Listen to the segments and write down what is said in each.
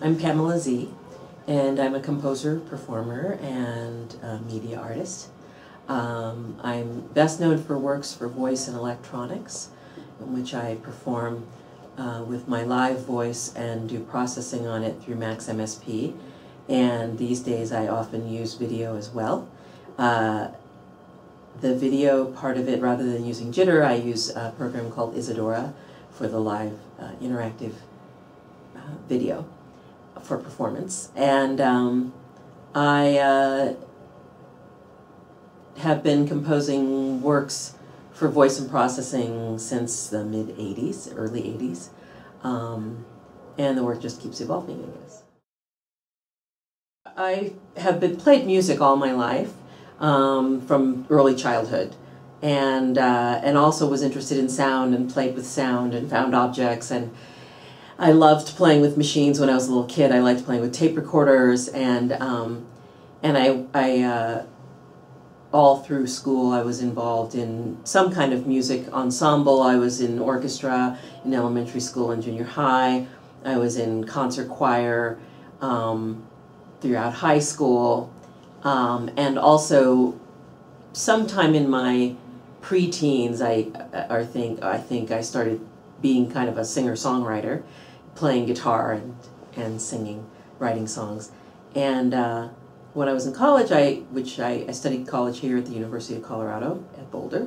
I'm Pamela Z, and I'm a composer, performer, and media artist. I'm best known for works for voice and electronics, in which I perform with my live voice and do processing on it through Max MSP. And these days I often use video as well. The video part of it, rather than using Jitter, I use a program called Isadora for the live interactive video for performance. And I have been composing works for voice and processing since the mid-'80s, early '80s. And the work just keeps evolving, I guess. I have played music all my life, from early childhood, and also was interested in sound and played with sound and found objects, and I loved playing with machines when I was a little kid. I liked playing with tape recorders, and I all through school I was involved in some kind of music ensemble. I was in orchestra in elementary school and junior high. I was in concert choir throughout high school, and also sometime in my pre-teens I think I started being kind of a singer-songwriter, playing guitar and singing, writing songs. And when I was in college, I studied college here at the University of Colorado at Boulder,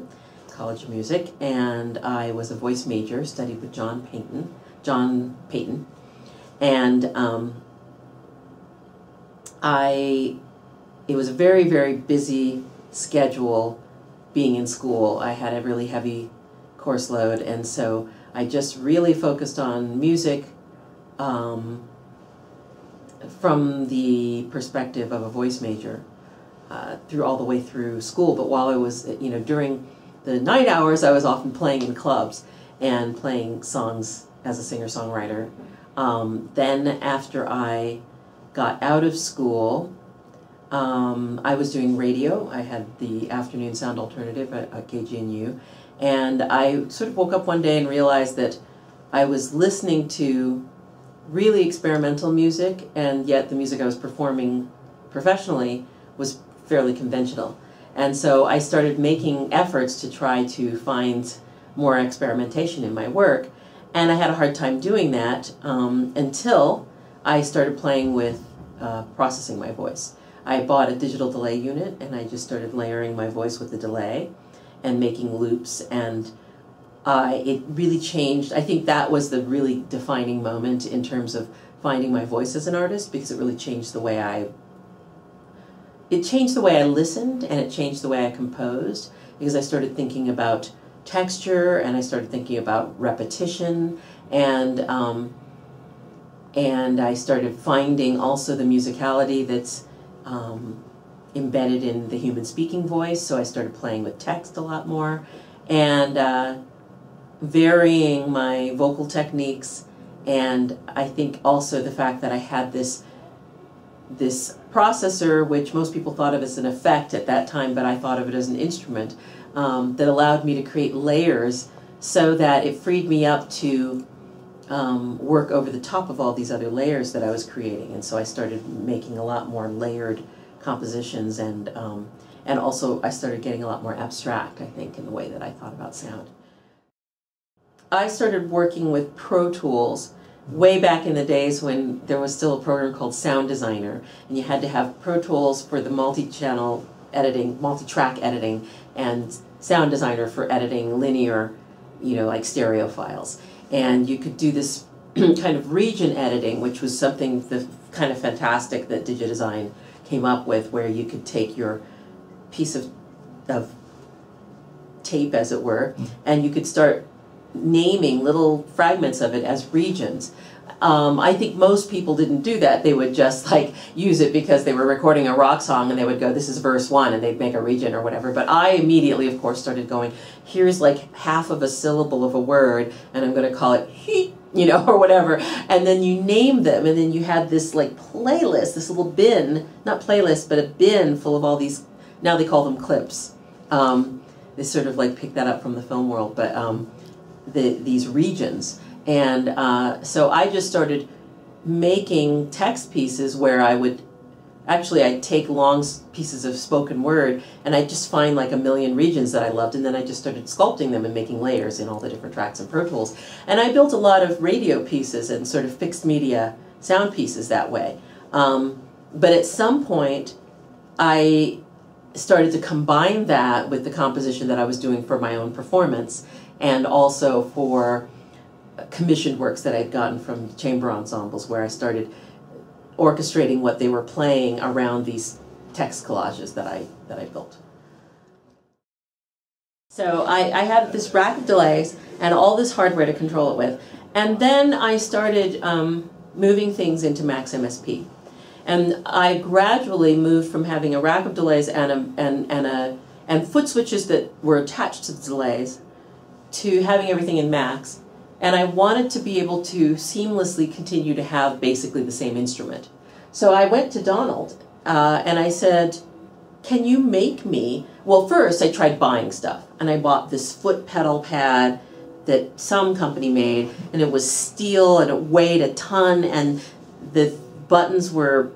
College of Music, and I was a voice major, studied with John Payton, and it was a very, very busy schedule being in school. I had a really heavy course load, and so I just really focused on music from the perspective of a voice major all the way through school. But while I was, during the night hours, I was often playing in clubs and playing songs as a singer-songwriter. Then after I got out of school, I was doing radio. I had the afternoon sound alternative at KGNU, and I sort of woke up one day and realized that I was listening to really experimental music, and yet the music I was performing professionally was fairly conventional. And so I started making efforts to try to find more experimentation in my work, and I had a hard time doing that until I started playing with processing my voice. I bought a digital delay unit, and I just started layering my voice with the delay and making loops, and it really changed. I think that was the really defining moment in terms of finding my voice as an artist, because it really changed the way I listened, and it changed the way I composed, because I started thinking about texture, and I started thinking about repetition, and I started finding also the musicality that's embedded in the human speaking voice. So I started playing with text a lot more, and varying my vocal techniques. And I think also the fact that I had this processor, which most people thought of as an effect at that time, but I thought of it as an instrument, that allowed me to create layers so that it freed me up to work over the top of all these other layers that I was creating. And so I started making a lot more layered compositions, and also I started getting a lot more abstract, I think, in the way that I thought about sound. I started working with Pro Tools way back in the days when there was still a program called Sound Designer, and you had to have Pro Tools for the multi-channel editing, multi-track editing, and Sound Designer for editing linear, like stereo files. And you could do this kind of region editing, which was something kind of fantastic that DigiDesign came up with, where you could take your piece of tape, as it were, and you could start naming little fragments of it as regions. I think most people didn't do that. They would just use it because they were recording a rock song, and they would go, this is verse 1, and they'd make a region or whatever. But I immediately, of course, started going, here's half of a syllable of a word, and I'm going to call it he, or whatever. And then you name them, and then you had this playlist, this little bin, not playlist, but a bin full of all these, now they call them clips. They sort of pick that up from the film world, but these regions. And so I just started making text pieces where I'd take long pieces of spoken word and I'd just find like a million regions that I loved, and then I just started sculpting them and making layers in all the different tracks in Pro Tools. And I built a lot of radio pieces and sort of fixed media sound pieces that way. But at some point, I started to combine that with the composition that I was doing for my own performance and also for commissioned works that I'd gotten from chamber ensembles, where I started orchestrating what they were playing around these text collages that I built. So I had this rack of delays and all this hardware to control it with, and then I started moving things into Max MSP, and I gradually moved from having a rack of delays and foot switches that were attached to the delays to having everything in Max. And I wanted to be able to seamlessly continue to have basically the same instrument. So I went to Donald and I said, can you make me, well, first I tried buying stuff, and I bought this foot pedal pad that some company made, and it was steel and it weighed a ton, and the buttons were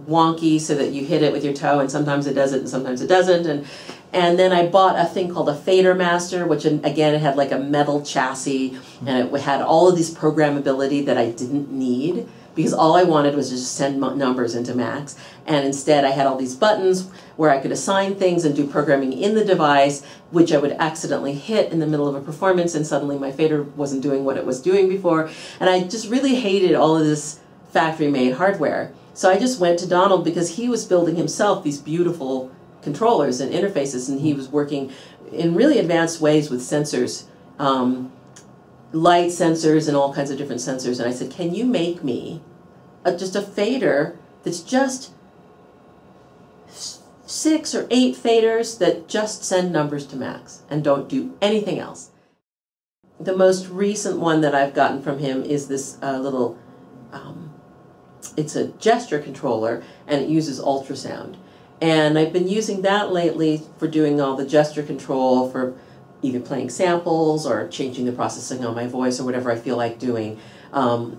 wonky so that you hit it with your toe and sometimes it does it and sometimes it doesn't. And then I bought a thing called a Fader Master, which again, it had like a metal chassis, and it had all of this programmability that I didn't need, because all I wanted was just send numbers into Max. And instead I had all these buttons where I could assign things and do programming in the device, which I would accidentally hit in the middle of a performance, and suddenly my fader wasn't doing what it was doing before. And I just really hated all of this factory-made hardware. So I just went to Donald, because he was building himself these beautiful controllers and interfaces, and he was working in really advanced ways with sensors, light sensors and all kinds of different sensors. And I said, can you make me just a fader that's just 6 or 8 faders that just send numbers to Max and don't do anything else? The most recent one that I've gotten from him is this little, it's a gesture controller, and it uses ultrasound. And I've been using that lately for doing all the gesture control for either playing samples or changing the processing on my voice or whatever I feel like doing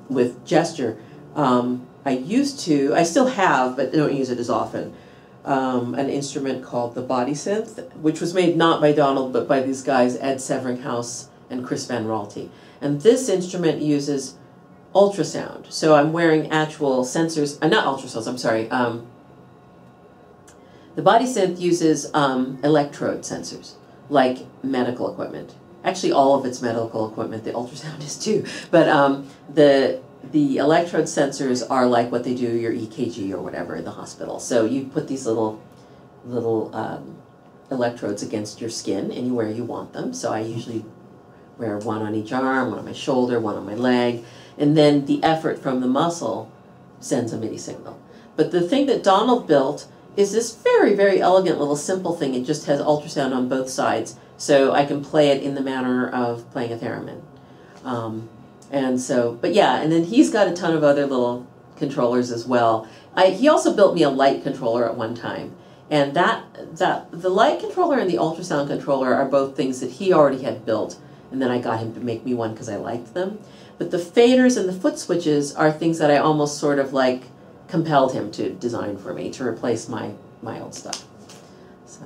with gesture. I still have, but don't use it as often, an instrument called the Body Synth, which was made not by Donald, but by these guys, Ed Severinghouse and Chris Van Raalte. And this instrument uses ultrasound. So I'm wearing actual sensors, not ultrasounds, I'm sorry. The Body Synth uses electrode sensors, like medical equipment. Actually, all of it's medical equipment. The ultrasound is too. But the electrode sensors are like what they do your EKG or whatever in the hospital. So you put these little electrodes against your skin anywhere you want them. So I usually wear one on each arm, one on my shoulder, one on my leg, and then the effort from the muscle sends a MIDI signal. But the thing that Donald built is this very, very elegant little simple thing. It just has ultrasound on both sides, so I can play it in the manner of playing a theremin. And so, but yeah, and then he's got a ton of other little controllers as well. He also built me a light controller at one time, and the light controller and the ultrasound controller are both things that he already had built, and then I got him to make me one because I liked them. But the faders and the foot switches are things that I almost sort of like compelled him to design for me to replace my old stuff. So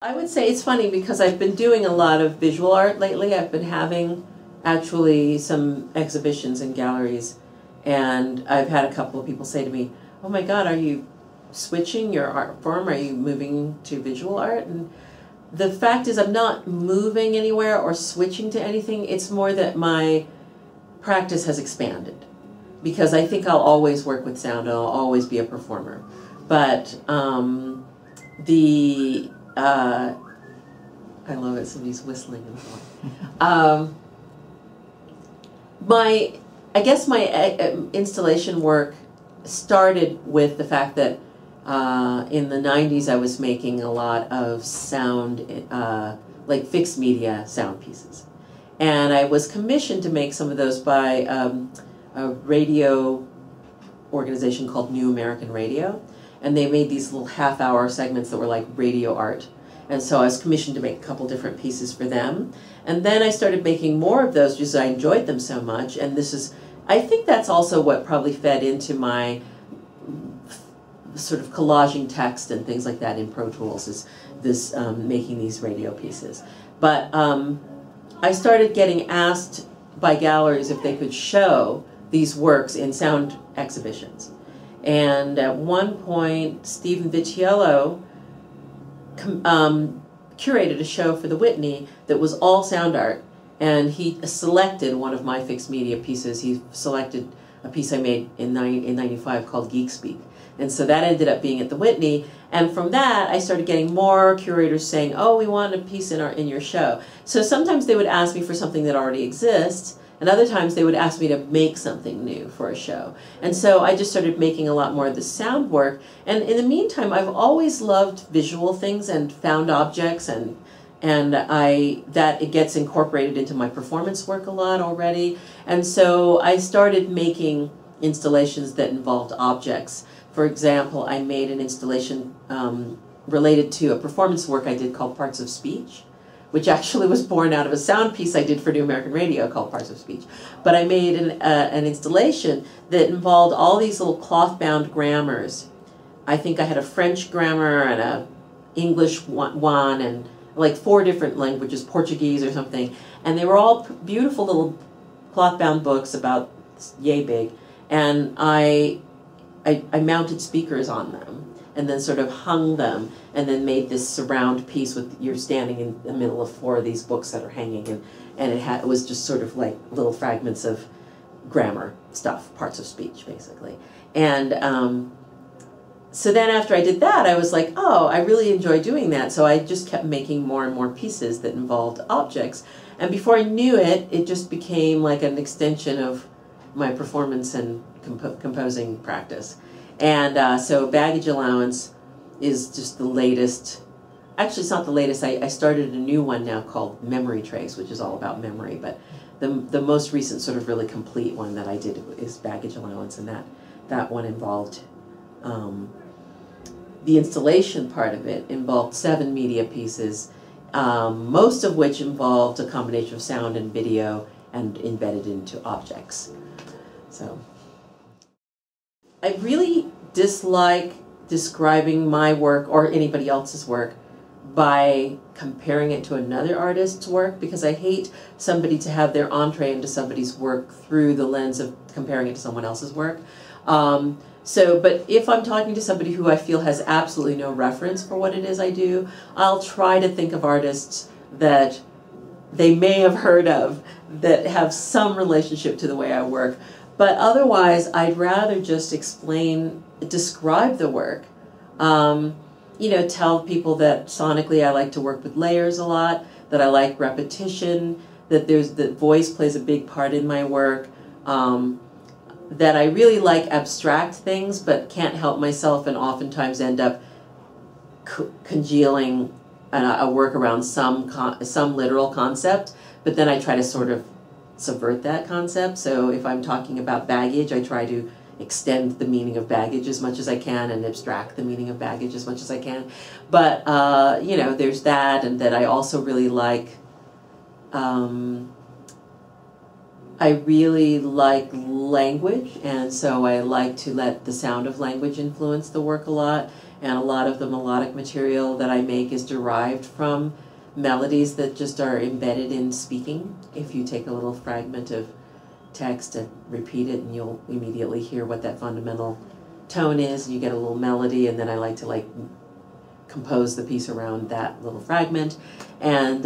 I would say it's funny because I've been doing a lot of visual art lately. I've been having actually some exhibitions in galleries, and I've had a couple of people say to me, "Oh my God, are you switching your art form? Are you moving to visual art?" And the fact is, I'm not moving anywhere or switching to anything. It's more that my practice has expanded, because I think I'll always work with sound and I'll always be a performer. But I love it, somebody's whistling in the phone. I guess my installation work started with the fact that in the 90s I was making a lot of sound, like fixed media sound pieces. And I was commissioned to make some of those by a radio organization called New American Radio, and they made these little half-hour segments that were like radio art. And so I was commissioned to make a couple different pieces for them. And then I started making more of those because I enjoyed them so much, and this is I think that's also what probably fed into my sort of collaging text and things like that in Pro Tools, is this making these radio pieces. But I started getting asked by galleries if they could show these works in sound exhibitions. And at one point, Stephen Vitiello curated a show for the Whitney that was all sound art, and he selected one of my fixed media pieces. He selected a piece I made in 95 called Geek Speak. And so that ended up being at the Whitney, and from that I started getting more curators saying, oh, we want a piece in your show. So sometimes they would ask me for something that already exists, and other times they would ask me to make something new for a show. And so I just started making a lot more of the sound work. And in the meantime, I've always loved visual things and found objects, and that it gets incorporated into my performance work a lot already. And so I started making installations that involved objects. For example, I made an installation related to a performance work I did called Parts of Speech, which actually was born out of a sound piece I did for New American Radio called Parts of Speech. But I made an installation that involved all these little cloth-bound grammars. I think I had a French grammar and a English one and like 4 different languages, Portuguese or something. And they were all beautiful little cloth-bound books about yay big. And I mounted speakers on them and then sort of hung them, and then made this surround piece with, you're standing in the middle of 4 of these books that are hanging, and it was just sort of like little fragments of grammar stuff, parts of speech basically. And so then after I did that, I was like, oh, I really enjoy doing that. So I just kept making more and more pieces that involved objects. And before I knew it, it just became like an extension of my performance and composing practice. And so Baggage Allowance is just the latest. Actually, it's not the latest. I started a new one now called Memory Trace, which is all about memory. But the most recent sort of really complete one that I did is Baggage Allowance, and that one involved, the installation part of it involved 7 media pieces, most of which involved a combination of sound and video and embedded into objects. So I really dislike describing my work or anybody else's work by comparing it to another artist's work, because I hate somebody to have their entree into somebody's work through the lens of comparing it to someone else's work. But if I'm talking to somebody who I feel has absolutely no reference for what it is I do, I'll try to think of artists that they may have heard of that have some relationship to the way I work. But otherwise, I'd rather just describe the work. Tell people that sonically I like to work with layers a lot, that I like repetition, that voice plays a big part in my work, that I really like abstract things but can't help myself and oftentimes end up congealing a work around some literal concept, but then I try to sort of subvert that concept. So if I'm talking about baggage, I try to extend the meaning of baggage as much as I can and abstract the meaning of baggage as much as I can. But, there's that, and that I also really like, I really like language, and so I like to let the sound of language influence the work a lot, and a lot of the melodic material that I make is derived from melodies that just are embedded in speaking. If you take a little fragment of text and repeat it, and you'll immediately hear what that fundamental tone is, and you get a little melody, and then I like to compose the piece around that little fragment. And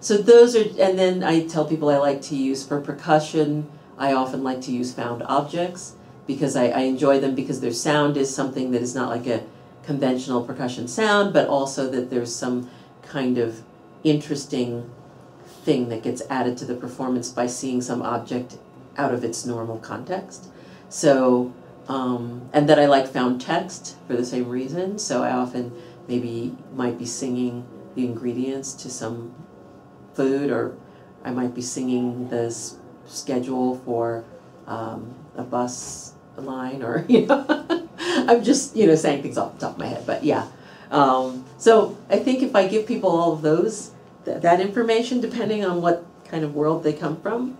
so those are, and then I tell people I like to use, for percussion, I often like to use found objects, because I enjoy them because their sound is something that is not like a conventional percussion sound, but also that there's some kind of interesting thing that gets added to the performance by seeing some object out of its normal context. So, and that I like found text for the same reason. So I often might be singing the ingredients to some food, or I might be singing the schedule for a bus line, or, I'm just, saying things off the top of my head, but yeah. So I think if I give people all of that information, depending on what kind of world they come from,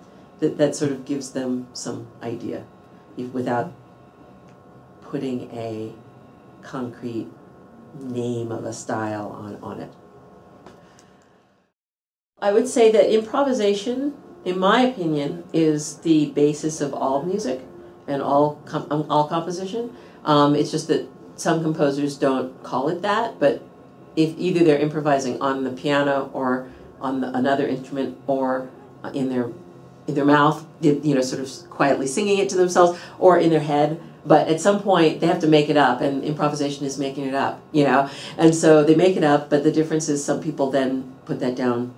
that sort of gives them some idea without putting a concrete name of a style on it. I would say that improvisation, in my opinion, is the basis of all music and all composition. It's just that some composers don't call it that, but if either they're improvising on the piano or on another instrument or in their mouth, sort of quietly singing it to themselves, or in their head. But at some point, they have to make it up, and improvisation is making it up, And so they make it up, but the difference is some people then put that down,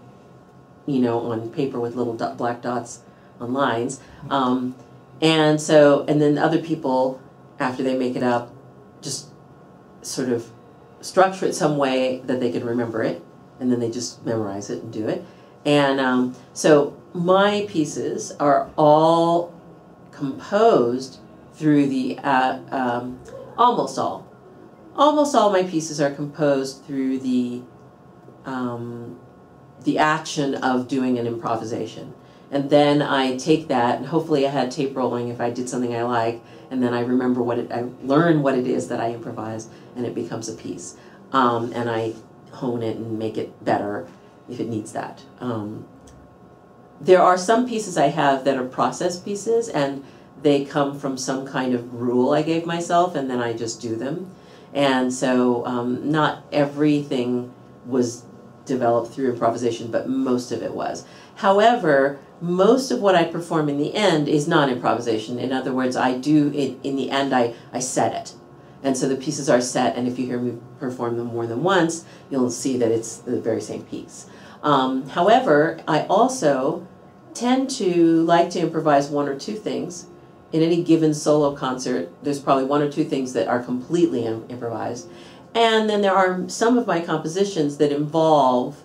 on paper with little black dots on lines. And then other people, after they make it up, just sort of structure it some way that they can remember it, and then they just memorize it and do it. And so my pieces are all composed through the, almost all my pieces are composed through the action of doing an improvisation. And then I take that, and hopefully I had tape rolling if I did something I like, and then I remember I learn what it is that I improvise, and it becomes a piece. And I hone it and make it better if it needs that. There are some pieces I have that are process pieces, and they come from some kind of rule I gave myself, and then I just do them. And so not everything was developed through improvisation, but most of it was. However, most of what I perform in the end is non-improvisation. In other words, I do it in the end, I set it. And so the pieces are set, and if you hear me perform them more than once, you'll see that it's the very same piece. However, I also tend to like to improvise one or two things. In any given solo concert, there's probably one or two things that are completely improvised. And then there are some of my compositions that involve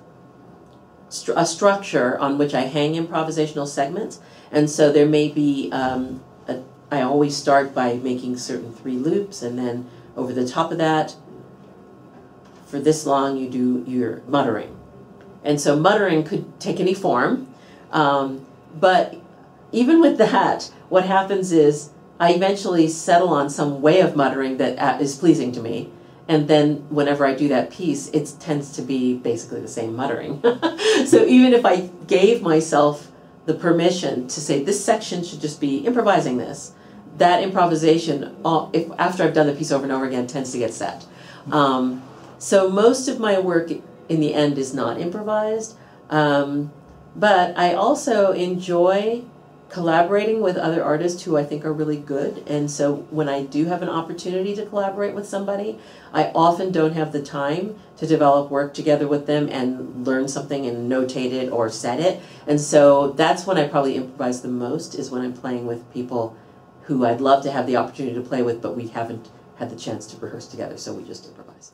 a structure on which I hang improvisational segments. And so there may be, I always start by making certain 3 loops, and then over the top of that, for this long, you do your muttering. And so muttering could take any form, but even with that, what happens is I eventually settle on some way of muttering that is pleasing to me. And then whenever I do that piece, it tends to be basically the same muttering. So even if I gave myself the permission to say this section should just be improvising this, that improvisation, after I've done the piece over and over again, tends to get set. So most of my work in the end is not improvised, but I also enjoy collaborating with other artists who I think are really good. And so when I do have an opportunity to collaborate with somebody, I often don't have the time to develop work together with them and learn something and notate it or set it. And so that's when I probably improvise the most, is when I'm playing with people who I'd love to have the opportunity to play with, but we haven't had the chance to rehearse together, so we just improvise.